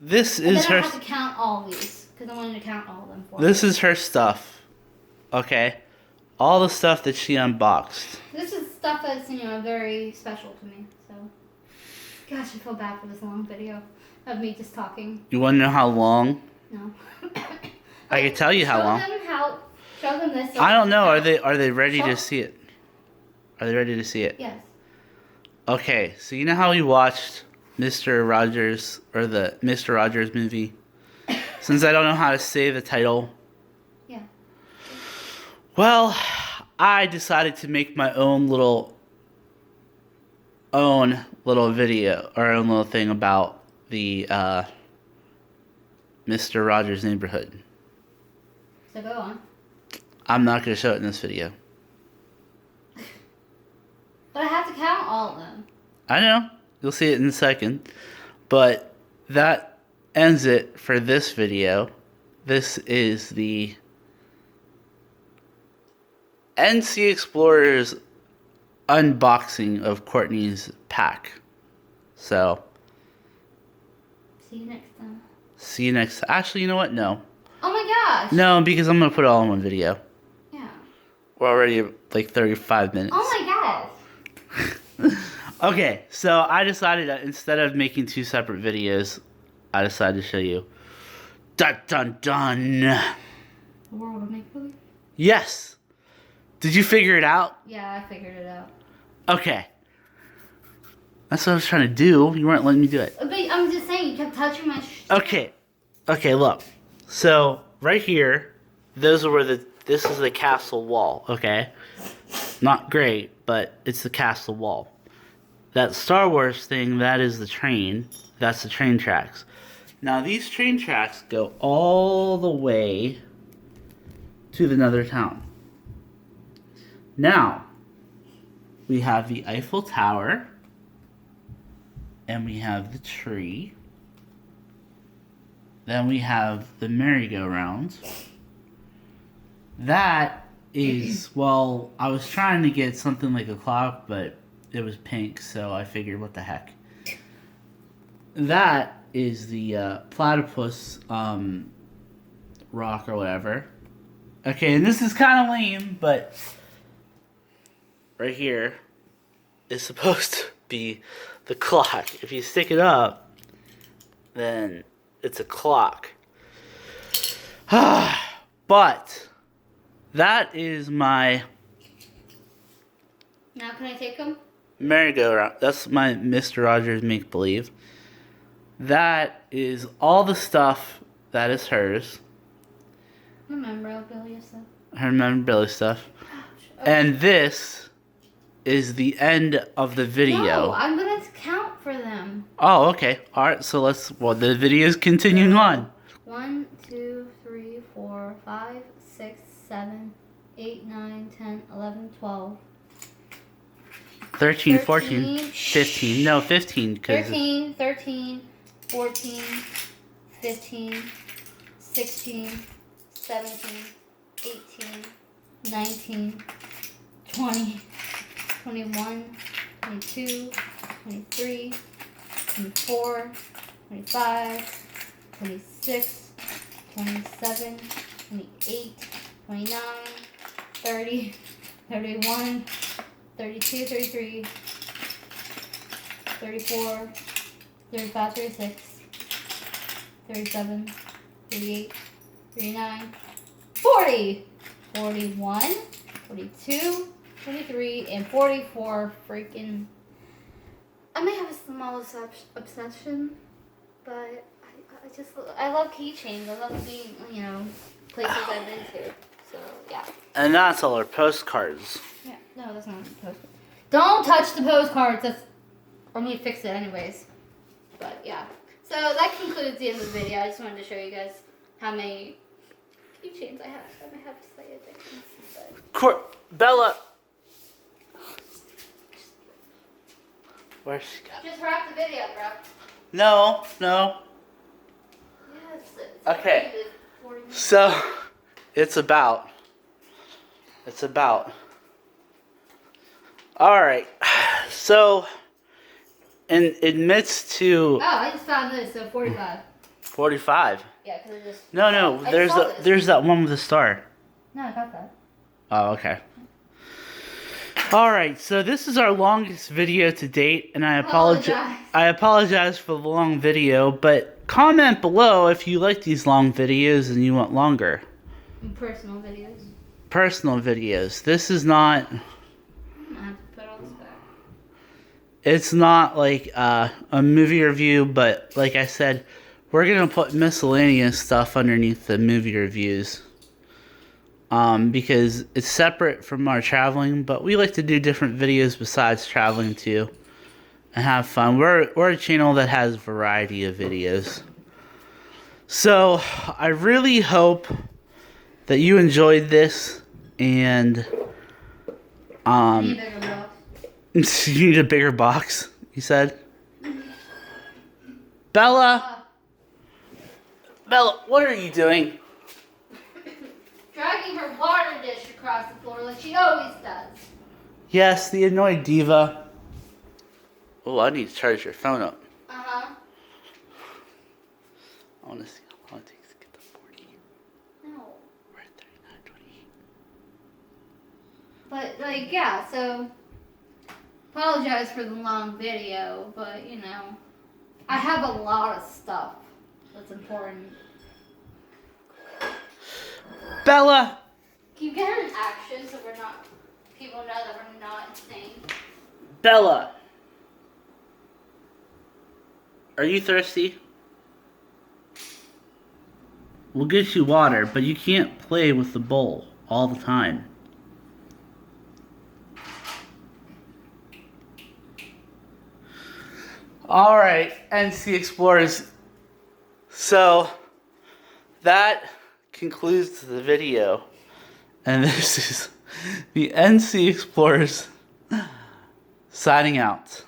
this And is then I her. have to count all these because I wanted to count all of them for This her. is her stuff. Okay, all the stuff that she unboxed. This is stuff that's very special to me. So, gosh, I feel bad for this long video of me just talking. You want to know how long? No. I can tell you how long. Show them this. I don't know. Are they ready to see it? Are they ready to see it? Yes. Okay, so you know how we watched Mr. Rogers or the Mr. Rogers movie? Since I don't know how to say the title. Yeah. Well, I decided to make my own little video or own little thing about the Mr. Rogers neighborhood. So go on. I'm not going to show it in this video. But I have to count all of them. I know. You'll see it in a second. But that ends it for this video. This is the NC Explorers unboxing of Courtney's pack. So, See you next time. see you next. Actually, you know what? No. Oh my gosh. No, because I'm going to put it all in one video. Yeah. We're already at like 35 minutes. Oh my gosh. Okay, so I decided that instead of making two separate videos, I decided to show you. Dun dun dun. The world of make-believe? Yes. Did you figure it out? Yeah, I figured it out. Okay. That's what I was trying to do. You weren't letting me do it. But I'm just saying, you kept touching my Okay. Okay, look. So, right here, this is the castle wall, okay? Not great, but it's the castle wall. That Star Wars thing, that is the train. That's the train tracks. Now, these train tracks go all the way to the nether town. Now, we have the Eiffel Tower, and we have the tree. Then we have the merry-go-round. That is, well, I was trying to get something like a clock, but it was pink, so I figured, what the heck. That is the platypus rock or whatever. Okay, and this is kind of lame, but right here is supposed to be the clock. If you stick it up, then it's a clock. But that is my Now can I take them? merry-go-round. That's my Mr. Rogers make-believe. That is all the stuff that is hers. Her memorabilia stuff. Her memorabilia stuff. Okay. And this is the end of the video. No, I'm gonna count for them. Oh, okay. Alright, so the video's continuing on. 1, 2, 3, 4, 5, 6, 7, 8, 9, 10, 11, 12. 13, 14, 15. No, 15. 13, 13, 14, 15, 16, 17, 18, 19, 20, 21, 22, 23, 24, 25, 26, 27, 28, 29, 30, 31, 32, 33, 34, 35, 36, 37, 38, 39, 40, 41, 42, 43, and 44 freaking... I may have a small obsession, but I love keychains. I love being, places I've been to. So, yeah. And that's all our postcards. Yeah, no, that's not the postcard. Don't touch the postcards. I'm going to fix it anyways. But, yeah. So, that concludes the end of the video. I just wanted to show you guys how many keychains I have. I may have to say it. Bella! Where's she go? Just wrap the video, bro. No. Yes. Okay. So, it's about. Alright. So, and admits to... Oh, I just found this, so 45. 45. Yeah, because it just. No, I there's saw this. there's that one with a star. No, I got that. Oh, okay. Alright, so this is our longest video to date, and I apologize for the long video, but comment below if you like these long videos and you want longer. Personal videos. Personal videos. This is not... I have to put all this back. It's not like a movie review, but like I said, we're going to put miscellaneous stuff underneath the movie reviews. Because it's separate from our traveling, but we like to do different videos besides traveling too. And have fun. We're a channel that has a variety of videos. So, I really hope that you enjoyed this, and You need a bigger box. you need a bigger box, you said? Bella, what are you doing? Dragging her water dish across the floor like she always does. Yes, the annoyed diva. Oh, I need to charge your phone up. Uh-huh. I want to see how long it takes to get to 40. No. We're at 39:28. But, like, yeah, so... Apologize for the long video, but, you know... I have a lot of stuff that's important. Bella! Can you get her in action so we're not... People know that we're not insane? Bella! Are you thirsty? We'll get you water, but you can't play with the bowl all the time. Alright, NC Explorers. So, that concludes the video. And this is the NC Explorers signing out.